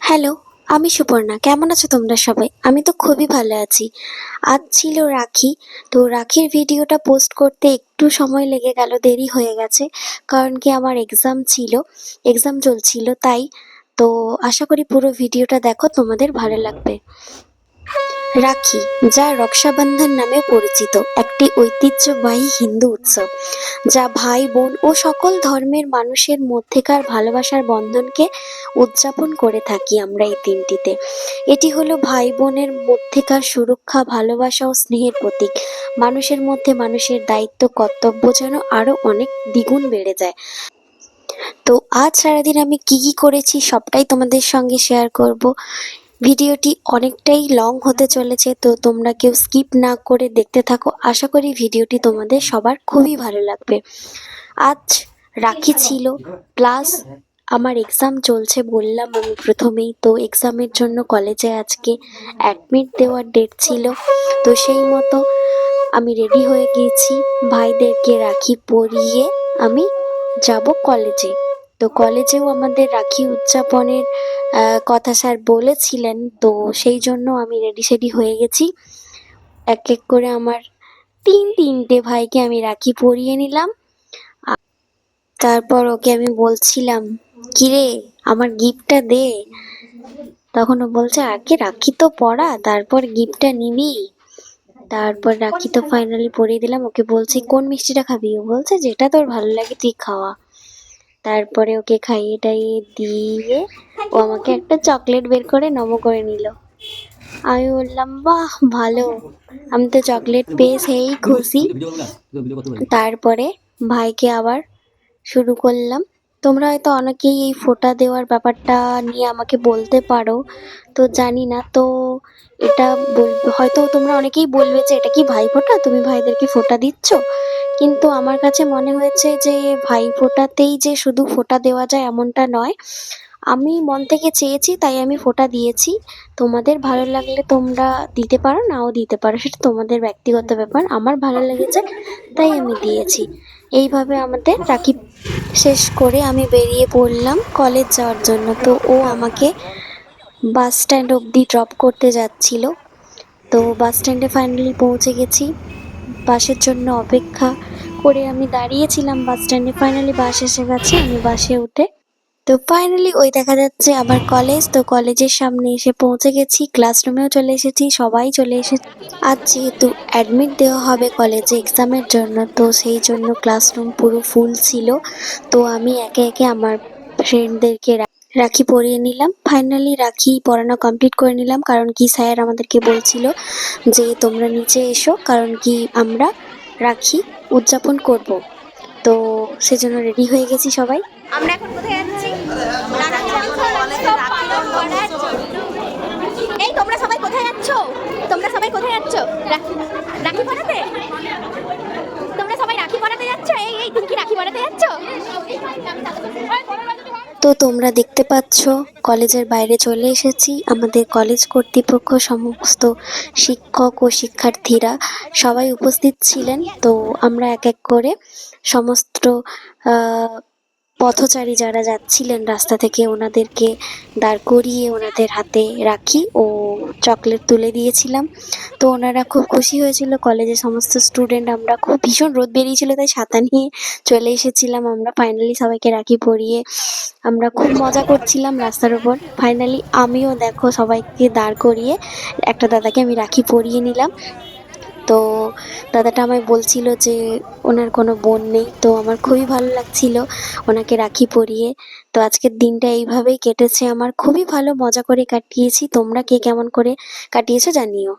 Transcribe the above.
Hello, আমি সুপর্ণা। কেমন আছো তোমরা সবাই? আমি তো খুবই ভালো আছি। আজ ছিল রাখি। তো রাখির ভিডিওটা পোস্ট করতে একটু সময় লেগে গেল, দেরি হয়ে গেছে। কারণ কি আমার এক্সাম ছিল, এক্সাম চলছিল তাই। তো আশা করি পুরো ভিডিওটা দেখো, তোমাদের ভালো লাগবে। রাখি, যা রক্ষাবন্ধন নামে পরিচিত, একটি ঐতিহ্যবাহী হিন্দু উৎসব যা ভাই বোন ও সকল ধর্মের মানুষের মধ্যেকার ভালোবাসার বন্ধনকে উদযাপন করে থাকি আমরা এই দিনটিতে। এটি হলো ভাই বোনের মধ্যেকার সুরক্ষা, ভালোবাসা ও স্নেহের প্রতীক। মানুষের মধ্যে মানুষের দায়িত্ব কর্তব্য যেন আরো অনেক দ্বিগুণ বেড়ে যায়। তো আজ সারাদিন আমি কি কি করেছি সবটাই তোমাদের সঙ্গে শেয়ার করব। ভিডিওটি অনেকটাই লং হতে চলেছে, তো তোমরা কেউ স্কিপ না করে দেখতে থাকো। আশা করি ভিডিওটি তোমাদের সবার খুবই ভালো লাগবে। আজ রাখি ছিল, প্লাস আমার এক্সাম চলছে বললাম আমি প্রথমেই। তো এক্সামের জন্য কলেজে আজকে অ্যাডমিট দেওয়ার ডেট ছিল। তো সেই মতো আমি রেডি হয়ে গিয়েছি। ভাইদেরকে রাখি পরিয়ে আমি যাব কলেজে। তো কলেজেও আমাদের রাখি উদযাপনের কথা স্যার বলেছিলেন, তো সেই জন্য আমি রেডি সেডি হয়ে গেছি। এক এক করে আমার তিনটে ভাইকে আমি রাখি পরিয়ে নিলাম। তারপর ওকে আমি বলছিলাম, কিরে আমার গিফটটা দে। তখন ও বলছে, আগে রাখি তো পড়া, তারপর গিফটটা নিবি। তারপর রাখি তো ফাইনালি পরিয়ে দিলাম। ওকে বলছি, কোন মিষ্টিটা খাবি? ও বলছে, যেটা তোর ভালো লাগে তুই খাওয়া। তারপরে ওকে খাইয়ে টাইয়ে দিয়ে ও আমাকে একটা চকলেট বের করে নম করে নিল। আমি বললাম, বাহ ভালো, আমি তো চকলেট পেয়ে সেই খুশি। তারপরে ভাইকে আবার শুরু করলাম। তোমরা হয়তো অনেকেই এই ফোঁটা দেওয়ার ব্যাপারটা নিয়ে আমাকে বলতে পারো, তো জানি না। তো এটা হয়তো তোমরা অনেকেই বলবে যে এটা কি ভাই ফোঁটা, তুমি ভাইদেরকে ফোঁটা দিচ্ছ। কিন্তু আমার কাছে মনে হয়েছে যে ভাই ফোঁটাতেই যে শুধু ফোঁটা দেওয়া যায় এমনটা নয়। আমি মন থেকে চেয়েছি তাই আমি ফোঁটা দিয়েছি। তোমাদের ভালো লাগলে তোমরা দিতে পারো, নাও দিতে পারো, সেটা তোমাদের ব্যক্তিগত ব্যাপার। আমার ভালো লেগেছে তাই আমি দিয়েছি। এইভাবে আমাদের রাখি শেষ করে আমি বেরিয়ে পড়লাম কলেজ যাওয়ার জন্য। তো ও আমাকে বাস স্ট্যান্ড অবধি ড্রপ করতে যাচ্ছিল। তো বাস স্ট্যান্ডে ফাইনালি পৌঁছে গেছি। বাসের জন্য অপেক্ষা করে আমি দাঁড়িয়েছিলাম বাস স্ট্যান্ডে। ফাইনালি বাস এসে গেছে, আমি বাসে উঠে তো ফাইনালি ওই দেখা যাচ্ছে আবার কলেজ। তো কলেজের সামনে এসে পৌঁছে গেছি, ক্লাসরুমেও চলে এসেছি, সবাই চলে এসেছে। আজ যেহেতু অ্যাডমিট দেওয়া হবে কলেজে এক্সামের জন্য, তো সেই জন্য ক্লাসরুম পুরো ফুল ছিল। তো আমি একে একে আমার ফ্রেন্ডদেরকে রাখি পরিয়ে নিলাম। ফাইনালি রাখি পরানো কমপ্লিট করে নিলাম, কারণ কি স্যার আমাদেরকে বলছিল যে তোমরা নিচে এসো, কারণ কি আমরা রাখি উদযাপন করব। তো সেজন্য রেডি হয়ে গেছি সবাই। আমরা এখন কোথায় যাচ্ছি? এই তোমরা সবাই কোথায় যাচ্ছ? তোমরা সবাই কোথায় যাচ্ছ? রাখি পড়াতে? তোমরা সবাই রাখি পড়াতে যাচ্ছ? এই তুমি কি রাখি পড়াতে যাচ্ছ? তো তোমরা দেখতে পাচ্ছ কলেজের বাইরে চলে এসেছি। আমাদের কলেজ কর্তৃপক্ষ, সমস্ত শিক্ষক ও শিক্ষার্থীরা সবাই উপস্থিত ছিলেন। তো আমরা এক এক করে সমস্ত পথচারী যারা যাচ্ছিলেন রাস্তা থেকে, ওনাদেরকে দাঁড় করিয়ে ওনাদের হাতে রাখি ও চকলেট তুলে দিয়েছিলাম। তো ওনারা খুব খুশি হয়েছিল। কলেজের সমস্ত স্টুডেন্ট, আমরা খুব ভীষণ রোদ বেরিয়েছিল তাই ছাতা নিয়ে চলে এসেছিলাম। আমরা ফাইনালি সবাইকে রাখি পরিয়ে আমরা খুব মজা করছিলাম রাস্তার উপর। ফাইনালি আমিও দেখো সবাইকে দাঁড় করিয়ে একটা দাদাকে আমি রাখি পরিয়ে নিলাম। তো দাদাটা আমায় বলছিল যে ওনার কোনো বোন নেই। তো আমার খুবই ভালো লাগছিল ওনাকে রাখি পরিয়ে। তো আজকের দিনটা এইভাবেই কেটেছে আমার, খুবই ভালো মজা করে কাটিয়েছি। তোমরা কে কেমন করে কাটিয়েছো জানিও।